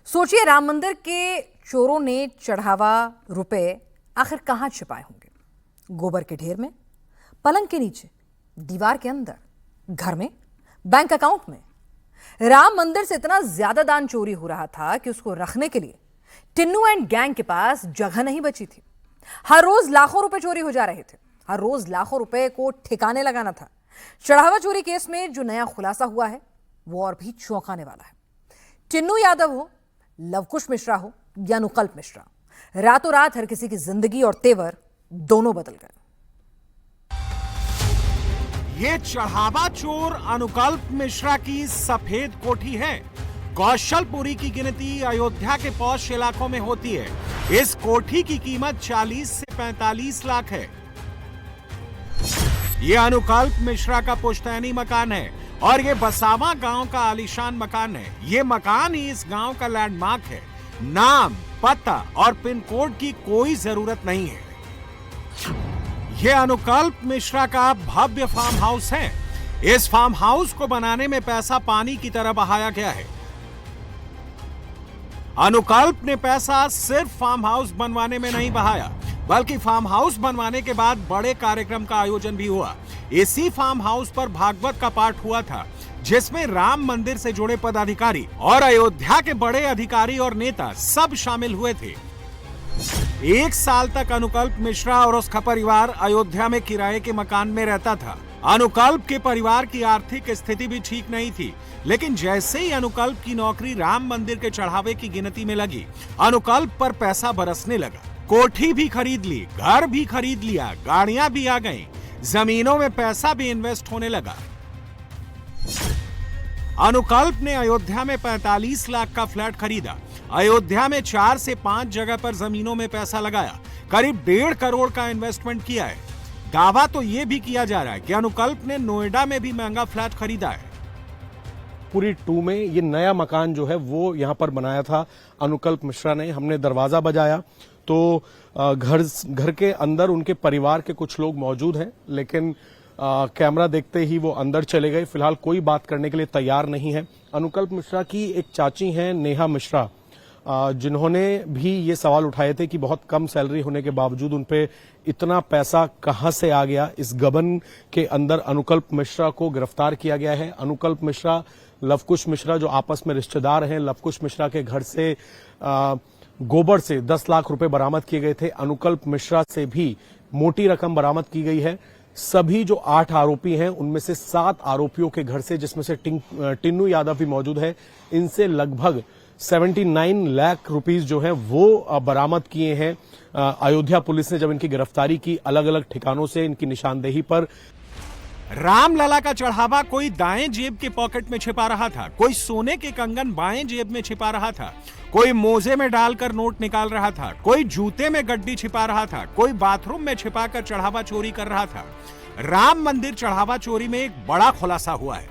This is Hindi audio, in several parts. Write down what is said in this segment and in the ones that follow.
सोचिए, राम मंदिर के चोरों ने चढ़ावा रुपए आखिर कहां छिपाए होंगे? गोबर के ढेर में, पलंग के नीचे, दीवार के अंदर, घर में, बैंक अकाउंट में। राम मंदिर से इतना ज्यादा दान चोरी हो रहा था कि उसको रखने के लिए टिन्नू एंड गैंग के पास जगह नहीं बची थी। हर रोज लाखों रुपए चोरी हो जा रहे थे। हर रोज लाखों रुपए को ठिकाने लगाना था। चढ़ावा चोरी केस में जो नया खुलासा हुआ है वो और भी चौंकाने वाला है। टिन्नू यादव हो, लवकुश मिश्रा हो या अनुकल्प मिश्रा, रातों रात हर किसी की जिंदगी और तेवर दोनों बदल गए। ये चढ़ावा चोर अनुकल्प मिश्रा की सफेद कोठी है। कौशलपुरी की गिनती अयोध्या के पौष इलाकों में होती है। इस कोठी की कीमत 40 से 45 लाख है। ये अनुकल्प मिश्रा का पुश्तैनी मकान है और ये बसावा गांव का आलीशान मकान है। ये मकान ही इस गांव का लैंडमार्क है। नाम, पता और पिन कोड की कोई जरूरत नहीं है। यह अनुकल्प मिश्रा का भव्य फार्म हाउस है। इस फार्म हाउस को बनाने में पैसा पानी की तरह बहाया गया है। अनुकल्प ने पैसा सिर्फ फार्म हाउस बनवाने में नहीं बहाया, बल्कि फार्म हाउस बनवाने के बाद बड़े कार्यक्रम का आयोजन भी हुआ। इसी फार्म हाउस पर भागवत का पाठ हुआ था, जिसमें राम मंदिर से जुड़े पदाधिकारी और अयोध्या के बड़े अधिकारी और नेता सब शामिल हुए थे। 1 साल तक अनुकल्प मिश्रा और उसका परिवार अयोध्या में किराए के मकान में रहता था। अनुकल्प के परिवार की आर्थिक स्थिति भी ठीक नहीं थी, लेकिन जैसे ही अनुकल्प की नौकरी राम मंदिर के चढ़ावे की गिनती में लगी, अनुकल्प पर पैसा बरसने लगा। कोठी भी खरीद ली, घर भी खरीद लिया, गाड़ियां भी आ गईं, जमीनों में पैसा भी इन्वेस्ट होने लगा। अनुकल्प ने अयोध्या में 45 लाख का फ्लैट खरीदा। अयोध्या में 4 से 5 जगह पर जमीनों में पैसा लगाया। करीब 1.5 करोड़ का इन्वेस्टमेंट किया है। दावा तो यह भी किया जा रहा है कि अनुकल्प ने नोएडा में भी महंगा फ्लैट खरीदा है। पूरी 2 में ये नया मकान जो है वो यहां पर बनाया था अनुकल्प मिश्रा ने। हमने दरवाजा बजाया तो घर के अंदर उनके परिवार के कुछ लोग मौजूद हैं, लेकिन कैमरा देखते ही वो अंदर चले गए। फिलहाल कोई बात करने के लिए तैयार नहीं है। अनुकल्प मिश्रा की एक चाची हैं नेहा मिश्रा, जिन्होंने भी ये सवाल उठाए थे कि बहुत कम सैलरी होने के बावजूद उनपे इतना पैसा कहां से आ गया। इस गबन के अंदर अनुकल्प मिश्रा को गिरफ्तार किया गया है। अनुकल्प मिश्रा, लवकुश मिश्रा जो आपस में रिश्तेदार हैं, लवकुश मिश्रा के घर से गोबर से 10 लाख रुपए बरामद किए गए थे। अनुकल्प मिश्रा से भी मोटी रकम बरामद की गई है। सभी जो 8 आरोपी हैं उनमें से 7 आरोपियों के घर से, जिसमें से टिन्नू यादव भी मौजूद है, इनसे लगभग 79 लाख रुपीस जो है वो बरामद किए हैं अयोध्या पुलिस ने जब इनकी गिरफ्तारी की अलग अलग ठिकानों से इनकी निशानदेही पर। रामलला का चढ़ावा कोई दाएं जेब के पॉकेट में छिपा रहा था, कोई सोने के कंगन बाएं जेब में छिपा रहा था, कोई मोजे में डालकर नोट निकाल रहा था, कोई जूते में गड्डी छिपा रहा था, कोई बाथरूम में छिपाकर चढ़ावा चोरी कर रहा था। राम मंदिर चढ़ावा चोरी में एक बड़ा खुलासा हुआ है।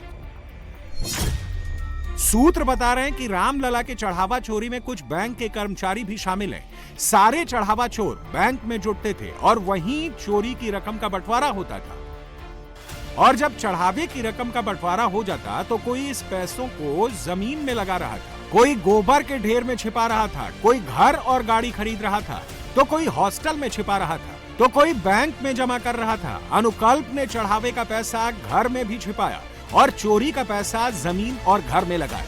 सूत्र बता रहे हैं कि रामलला के चढ़ावा चोरी में कुछ बैंक के कर्मचारी भी शामिल हैं। सारे चढ़ावा चोर बैंक में जुटते थे और वहीं चोरी की रकम का बंटवारा होता था। और जब चढ़ावे की रकम का बंटवारा हो जाता तो कोई इस पैसों को जमीन में लगा रहा था, कोई गोबर के ढेर में छिपा रहा था, कोई घर और गाड़ी खरीद रहा था, तो कोई हॉस्टल में छिपा रहा था, तो कोई बैंक में जमा कर रहा था। अनुकल्प ने चढ़ावे का पैसा घर में भी छिपाया और चोरी का पैसा जमीन और घर में लगाया।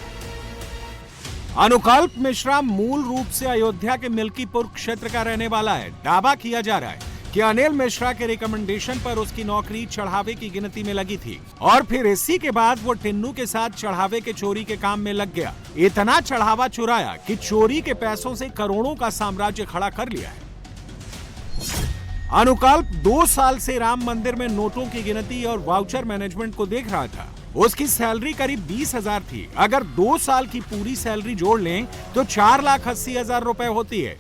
अनुकल्प मिश्रा मूल रूप से अयोध्या के मिल्कीपुर क्षेत्र का रहने वाला है। दावा किया जा रहा है कि अनिल मिश्रा के रिकमेंडेशन पर उसकी नौकरी चढ़ावे की गिनती में लगी थी और फिर इसी के बाद वो टिन्नू के साथ चढ़ावे के चोरी के काम में लग गया। इतना चढ़ावा चुराया कि चोरी के पैसों से करोड़ों का साम्राज्य खड़ा कर लिया है। अनुकल्प 2 साल से राम मंदिर में नोटों की गिनती और वाउचर मैनेजमेंट को देख रहा था। उसकी सैलरी करीब 20,000 थी। अगर 2 साल की पूरी सैलरी जोड़ लें तो 4,80,000 रुपए होती है।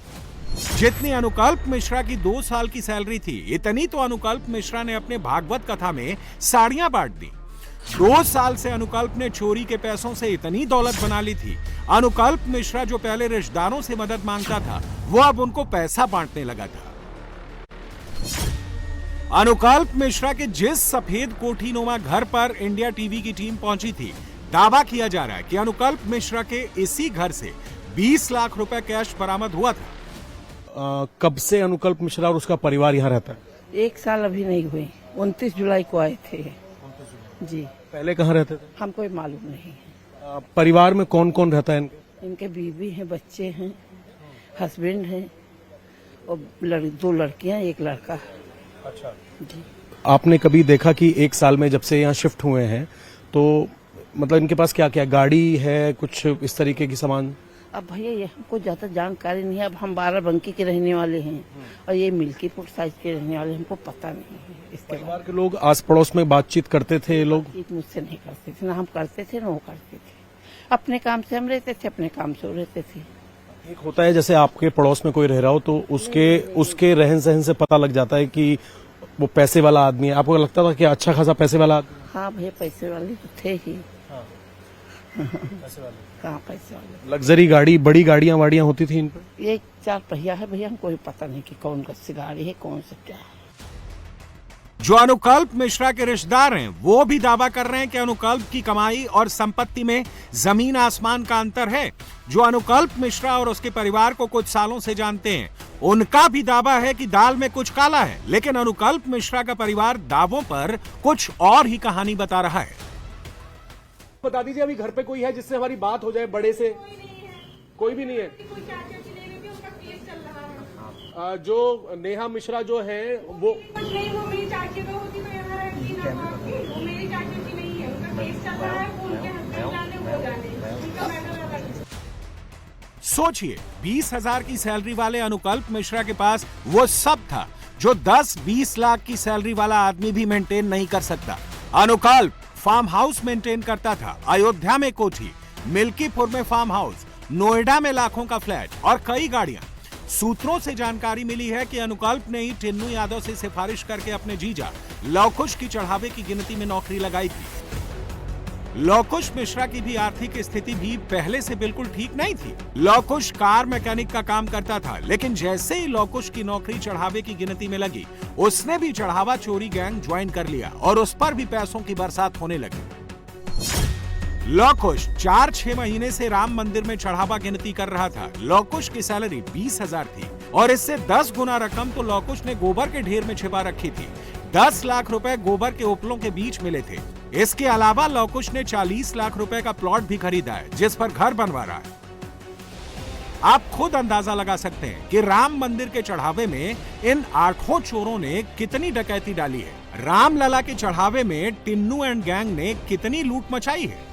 जितनी अनुकल्प मिश्रा की 2 साल की सैलरी थी, इतनी तो अनुकल्प मिश्रा ने अपने भागवत कथा में साड़ियां बांट दी। 2 साल से अनुकल्प ने चोरी के पैसों से इतनी दौलत बना ली थी। अनुकल्प मिश्रा जो पहले रिश्तेदारों से मदद मांगता था, वो अब उनको पैसा बांटने लगा था। अनुकल्प मिश्रा के जिस सफेद कोठी नुमा घर पर इंडिया टीवी की टीम पहुंची थी, दावा किया जा रहा है कि अनुकल्प मिश्रा के इसी घर से 20 लाख रुपए कैश बरामद हुआ था। कब से अनुकल्प मिश्रा और उसका परिवार यहाँ रहता है? 1 साल अभी नहीं हुए, 29 जुलाई को आए थे जी। पहले कहाँ रहते थे? हमको ये मालूम नहीं है। परिवार में कौन कौन रहता है इनके? इनके बीवी हैं, बच्चे हैं, हस्बैंड हैं और 2 लड़कियां 1 लड़का। अच्छा जी। आपने कभी देखा कि 1 साल में जब से यहाँ शिफ्ट हुए हैं तो मतलब इनके पास क्या क्या गाड़ी है, कुछ इस तरीके की सामान? अब भैया ये हमको ज्यादा जानकारी नहीं है। अब हम 12 बंकी के रहने वाले हैं और ये मिल्कीपुर साइड के रहने वाले, हमको पता नहीं है इसके परिवार के लोग आस पड़ोस में बातचीत करते थे ये लोग? बात मुझसे नहीं करते थे, ना हम करते थे ना वो करते थे। अपने काम से हम रहते थे, अपने काम से वो रहते थे। एक होता है जैसे आपके पड़ोस में कोई रह रहा हो तो उसके रहन सहन से पता लग जाता है कि वो पैसे वाला आदमी है। आपको लगता था कि अच्छा खासा पैसे वाला आदमी? हाँ भैया पैसे वाले तो थे ही। कहाँ पैसे वाले? लग्जरी गाड़ी, बड़ी गाड़ियां वाड़ियां होती थी इन पर? ये 4 पहिया है भैया, हमको भी पता नहीं कि कौन सी गाड़ी है, कौन सा क्या है। जो अनुकल्प मिश्रा के रिश्तेदार हैं वो भी दावा कर रहे हैं कि अनुकल्प की कमाई और संपत्ति में जमीन आसमान का अंतर है। जो अनुकल्प मिश्रा और उसके परिवार को कुछ सालों से जानते हैं उनका भी दावा है कि दाल में कुछ काला है, लेकिन अनुकल्प मिश्रा का परिवार दावों पर कुछ और ही कहानी बता रहा है। बता दीजिए अभी घर पे कोई है जिससे हमारी बात हो जाए बड़े से? कोई भी नहीं है। जो नेहा मिश्रा जो है वो नहीं, वो मेरी चाची तो होती तो यहाँ रहती ना आपकी। वो मेरी चाची की नहीं है, उनका केस चल रहा है, वो उनके हस्बैंड जाने वो जाने, उनका मैटर अलग। सोचिए 20,000 की सैलरी वाले अनुकल्प मिश्रा के पास वो सब था जो 10-20 लाख की सैलरी वाला आदमी भी मेंटेन नहीं कर सकता। अनुकल्प फार्म हाउस मेंटेन करता था, अयोध्या में कोठी, मिल्कीपुर में फार्म हाउस, नोएडा में लाखों का फ्लैट और कई गाड़ियां। सूत्रों से जानकारी मिली है कि अनुकल्प ने ही टिन्नू यादव से सिफारिश करके अपने जीजा लवकुश की चढ़ावे की गिनती में नौकरी लगाई थी। लवकुश मिश्रा की भी आर्थिक स्थिति भी पहले से बिल्कुल ठीक नहीं थी। लवकुश कार मैकेनिक का काम करता था, लेकिन जैसे ही लवकुश की नौकरी चढ़ावे की गिनती में लगी उसने भी चढ़ावा चोरी गैंग ज्वाइन कर लिया और उस पर भी पैसों की बरसात होने लगी। लवकुश 4-6 महीने से राम मंदिर में चढ़ावा गिनती कर रहा था। लवकुश की सैलरी 20,000 थी और इससे 10 गुना रकम तो लवकुश ने गोबर के ढेर में छिपा रखी थी। 10 लाख रुपए गोबर के उपलों के बीच मिले थे। इसके अलावा लवकुश ने 40 लाख रुपए का प्लॉट भी खरीदा है जिस पर घर बनवा रहा है। आप खुद अंदाजा लगा सकते हैं कि राम मंदिर के चढ़ावे में इन 8 चोरों ने कितनी डकैती डाली है। रामलला के चढ़ावे में टिन्नू एंड गैंग ने कितनी लूट मचाई है।